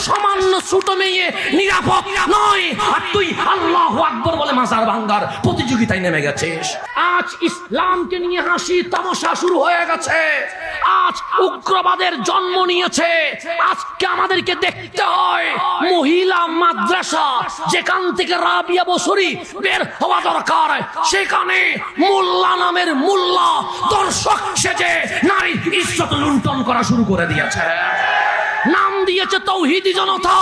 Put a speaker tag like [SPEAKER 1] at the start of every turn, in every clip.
[SPEAKER 1] সামান্য ছোট মেয়ে নিরাপদ নয়, আর তুই আল্লাহু আকবার বলে মাজার ভাঙ্গার প্রতিযোগিতায় নেমে গেছিস। আজ ইসলামকে নিয়ে হাসি তামাশা শুরু হয়ে গেছে, আজ উগ্রবাদের জন্ম নিয়েছে। আজকে আমাদেরকে দেখতে হয় মহিলা মাদ্রাসা যেখান থেকে রাবিয়া বসরি বের হওয়া দরকার, সেখানে মোল্লা নামের মোল্লা দর্শক সেজে নারীর ইজ্জত লুণ্ঠন করা শুরু করে দিয়েছে। নাম দিয়েছে তৌহিদি জনতা।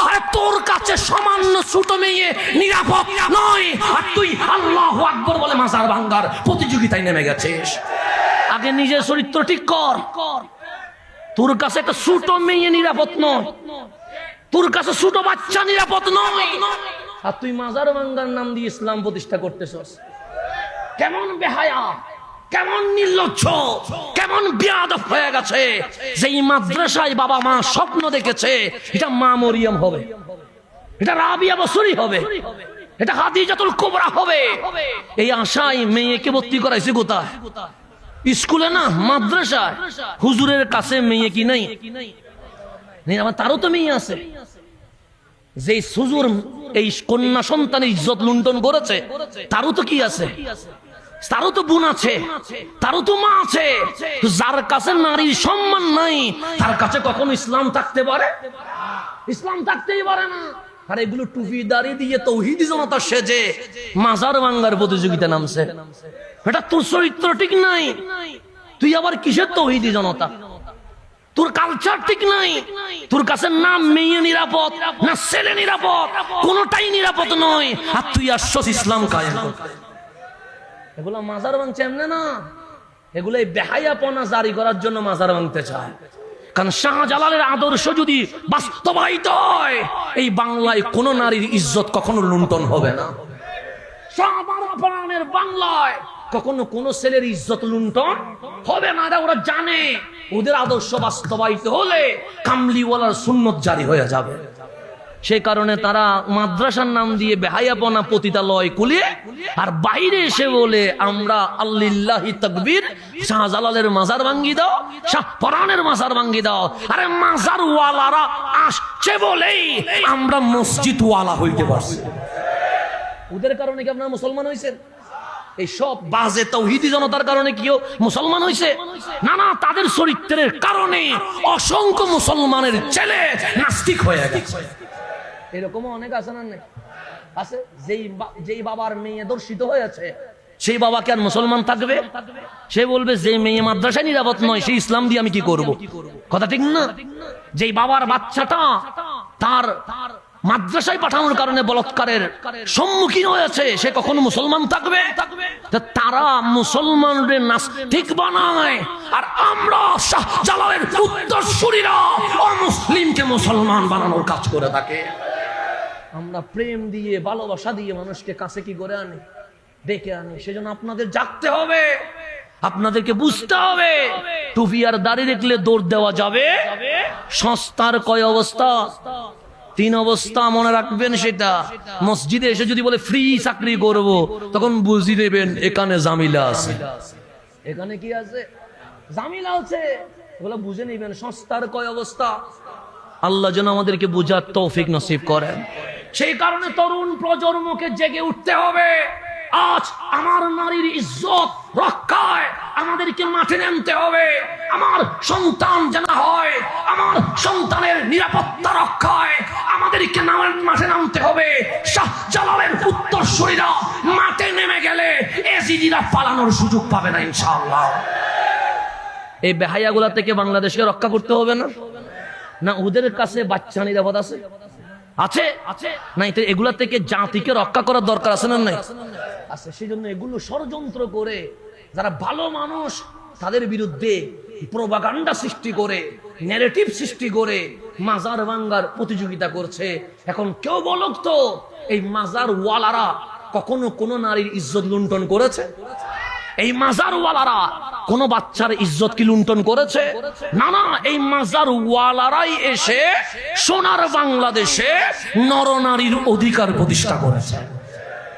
[SPEAKER 1] আরে তোর কাছে সামান্য ছোট মেয়ে নিরাপদ নয়, আর তুই আল্লাহু আকবার বলে মাজার ভাঙ্গার প্রতিযোগিতায় নেমে গেছিস। আগে নিজের চরিত্র ঠিক কর। তোর কাছে একটা ছোট মেয়ে নিরাপদ নয়, তোর কাছে ছোট বাচ্চা নিরাপদ নয়, আর তুই মাজার ভাঙ্গার নাম দিয়ে ইসলাম প্রতিষ্ঠা করতেছস। কেমন বেহায়া, কেমন নির্লজ্জ, কেমন বেয়াদব হয়ে গেছে। যেই মাদ্রাসায় বাবা মা স্বপ্ন দেখেছে এটা মা মরিয়ম হবে, এটা রাবিয়া বসরি হবে, এটা খাদিজাতুল কুবরা হবে, এই আশায় মেয়েকে ভর্তি করাইছে কোথায়? স্কুলে না, মাদ্রাসায়। হুজুরের কাছে মেয়ে কি নাই? আমার তারও তো মেয়ে আছে। যে হুজুর এই কন্যা সন্তানের ইজ্জত লুণ্ঠন করেছে তারও তো কি আছে? তারও তো বোন আছে, তারও তো মা আছে। যার কাছে নারীর সম্মান নাই তার কাছে কখনো ইসলাম থাকতে পারে? ইসলাম থাকতেই পারে না। আর এগুলো টুপি দাড়ি দিয়ে তৌহিদি জনতা সেজে মাজার ভাঙ্গার প্রতিযোগিতা নামছে। এটা তোর চরিত্র ঠিক নাই, তুই আবার কিসের তৌহিদি জনতা? তোর কালচার ঠিক নাই। তোর কাছে না মেয়ে নিরাপদ না ছেলে নিরাপদ, কোনটাই নিরাপদ নয়, আর তুই আসছস ইসলাম কায়েম করতে। এগুলো মাজার ভাঙছে এমনি না, এগুলো এই বেহায়াপনা জারি করার জন্য মাজার ভাঙতে চায়। কারণ শাহজালালের আদর্শ যদি বাস্তবায়িত হয় এই বাংলায় কোন নারীর ইজ্জত কখনো লুণ্ঠন হবে না। শাহজালালের বাংলায় কখনো কোন ছেলের ইজ্জত লুণ্ঠন হবে না। ওরা জানে ওদের আদর্শ বাস্তবায়িত হলে কামলিওয়ালার সুন্নত জারি হয়ে যাবে। সেই কারণে তারা মাদ্রাসার নাম দিয়ে বেহায়াপনা পতিতালয় খুলে আর বাইরে এসে বলে আমরা আল্লিল্লাহি তাকবীর, শাহজালালের মাজার ভাঙ্গি দাও, শাহ পরানের মাজার ভাঙ্গি দাও। আরে মাজার ওয়ালারা আসছে বলেই আমরা মসজিদ ওয়ালা হইতে পারছি। ওদের কারণে কি আপনারা মুসলমান হয়েছেন? এই সব বাজে তাওহীদি জনতার কারণে কিও মুসলমান হয়েছে? না না, তাদের চরিত্রের কারণে অসংখ্য মুসলমানের ছেলে নাস্তিক হয়ে গেছে। এরকমও অনেক আছে না? আছে যেই বাবার মেয়ে দর্শিত হয়েছে সেই বাবা কি আর মুসলমান থাকবে? সে বলবে যে মেয়ে মাদ্রাসায় নিরাপদ নয় সেই ইসলাম দিয়ে আমি কি করব? কথা ঠিক না? যেই বাবার বাচ্চাটা তার মাদ্রাসায় পাঠানোর কারণে বলৎকারের সম্মুখীন হয়েছে সে কখনো মুসলমান থাকবে? তারা মুসলমানদের নাস্তিক বানায়, আর আমরা শাহজালালের উত্তরসূরিরা অমুসলিমকে মুসলমান বানানোর কাজ করে থাকে। আমরা প্রেম দিয়ে ভালোবাসা দিয়ে মানুষকে কাছে কি করে আনি, ডেকে আনি। সেজন্য আপনাদের জাগতে হবে, আপনাদেরকে বুঝতে হবে টুপি আর দাড়ি দেখলে দৌড় দেওয়া যাবে। সংস্থার কয় অবস্থা? 3 অবস্থা মনে রাখবেন। সেটা মসজিদে এসে যদি বলে ফ্রি চাকরি করব, তখন বুঝি দেবেন এখানে জামিলা আছে। এখানে কি আছে? জামিলা আছে। এগুলো বুঝে নেবেন। সংস্থার কয় অবস্থা? আল্লাহ যেন আমাদেরকে বুঝার তৌফিক নসিব করেন। সেই কারণে তরুণ প্রজন্মকে জেগে উঠতে হবে। আজ আমার নারীর ইজ্জত রক্ষায় আমাদেরকে মাঠে নামতে হবে। আমার সন্তান যেন হয়, আমার সন্তানের নিরাপত্তা রক্ষায় আমাদেরকে মাঠে নামতে হবে। শাহজালালের উত্তরসূরিরা মাঠে নেমে গেলে এজিদিরা পালানোর সুযোগ পাবে না ইনশাআল্লাহ। এই বেহায়াগুলা থেকে বাংলাদেশকে রক্ষা করতে হবে না? না ওদের কাছে বাচ্চা নিরাপদ আছে? আছে নাই? তো এগুলা থেকে জাতিকে রক্ষা করার দরকার আছে না? নাই আছে। সেই জন্য এগুলো ষড়যন্ত্র করে যারা ভালো মানুষ তাদের বিরুদ্ধে প্রোপাগান্ডা সৃষ্টি করে, ন্যারেটিভ সৃষ্টি করে মাজার ভাঙ্গার প্রতিযোগিতা করছে। এখন কেউ বলুক তো এই মাজার ওয়ালারা কখনো কোন নারীর ইজ্জত লুণ্ঠন করেছে? এই মাজার ওয়ালারা কোন বাচ্চার ইজ্জত কি লুণ্ঠন করেছে? না না, এই মাজার ওয়ালারাই এসে সোনার বাংলাদেশে নরনারীর অধিকার প্রতিষ্ঠা করেছে।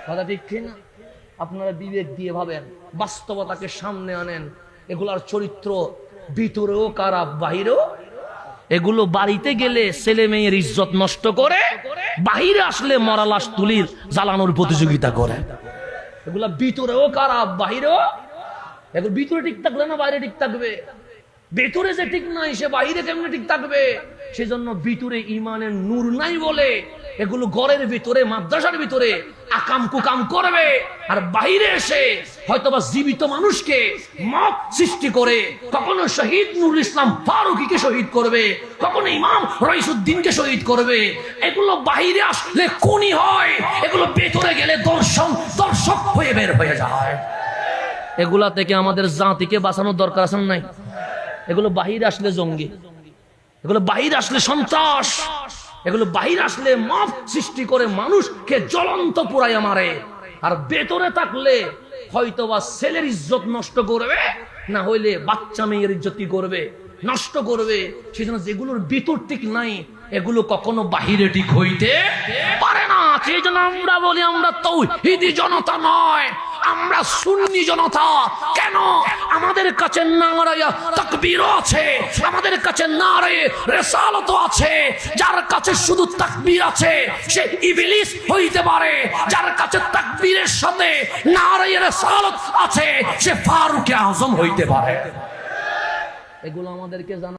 [SPEAKER 1] কথা ঠিক কিনা? আপনারা বিবেক দিয়ে ভাবেন, বাস্তবতাকে সামনে আনেন। এগুলার চরিত্র ভিতরেও খারাপ, বাহিরেও এগুলো বাড়িতে গেলে ছেলে মেয়ের ইজ্জত নষ্ট করে, বাহিরে আসলে মরা লাশ তুলির জ্বালানোর প্রতিযোগিতা করে। এগুলা ভিতরেও খারাপ, বাহিরেও। এগুলো ভিতরে ঠিক থাকলে না বাইরে ঠিক থাকবে? ভেতরে যে ঠিক নাই সে বাইরে কেমনে ঠিক থাকবে? সেজন্য ভিতরে ইমানের নূর নাই বলে এগুলো ঘরের ভিতরে, মাদ্রাসার ভিতরে আকাম কুকাম করবে, আর বাইরে এসে হয়তোবা জীবিত মানুষকে মত সৃষ্টি করে, কখনো শহীদ নুরুল ইসলাম ফারুকীকে শহীদ করবে, কখনো ইমাম রইসুদ্দিনকে শহীদ করবে। এগুলো বাইরে আসলে খুনি হয়, এগুলো ভেতরে গেলে দর্শক হয়ে বের হয়ে যায়। এগুলা থেকে আমাদের জাতিকে বাঁচানোর দরকার আছে না নাই? এগুলো বাহির আসলে জঙ্গি, এগুলো বাহির আসলে সন্ত্রাস, এগুলো বাহির আসলে মাফ সৃষ্টি করে মানুষকে জ্বলন্ত পোড়াইয়া মারে। আর ভেতরে থাকলে হয়তোবা ছেলের ইজ্জত নষ্ট করবে, না হইলে বাচ্চা মেয়ের ইজ্জত কি করবে? নষ্ট করবে। সেজন্য যেগুলোর ভিতর ঠিক নাই এগুলো কখনো বাহিরে ঠিক হইতে পারে না। সেই জন্য আমরা বলি আমরা তাওহীদি জনতা নয়, আমরা সুন্নি জনতা। কেন? আমাদের কাছে নারায়ে তাকবীর আছে, আমাদের কাছে নারায়ে রিসালাত আছে। যার কাছে শুধু তাকবীর আছে সে ইবলিস হইতে পারে, যার কাছে তাকবীরের সাথে নারায়ে রিসালাত আছে সে ফারুক আযম হইতে পারে। এগুলো আমাদেরকে জানা।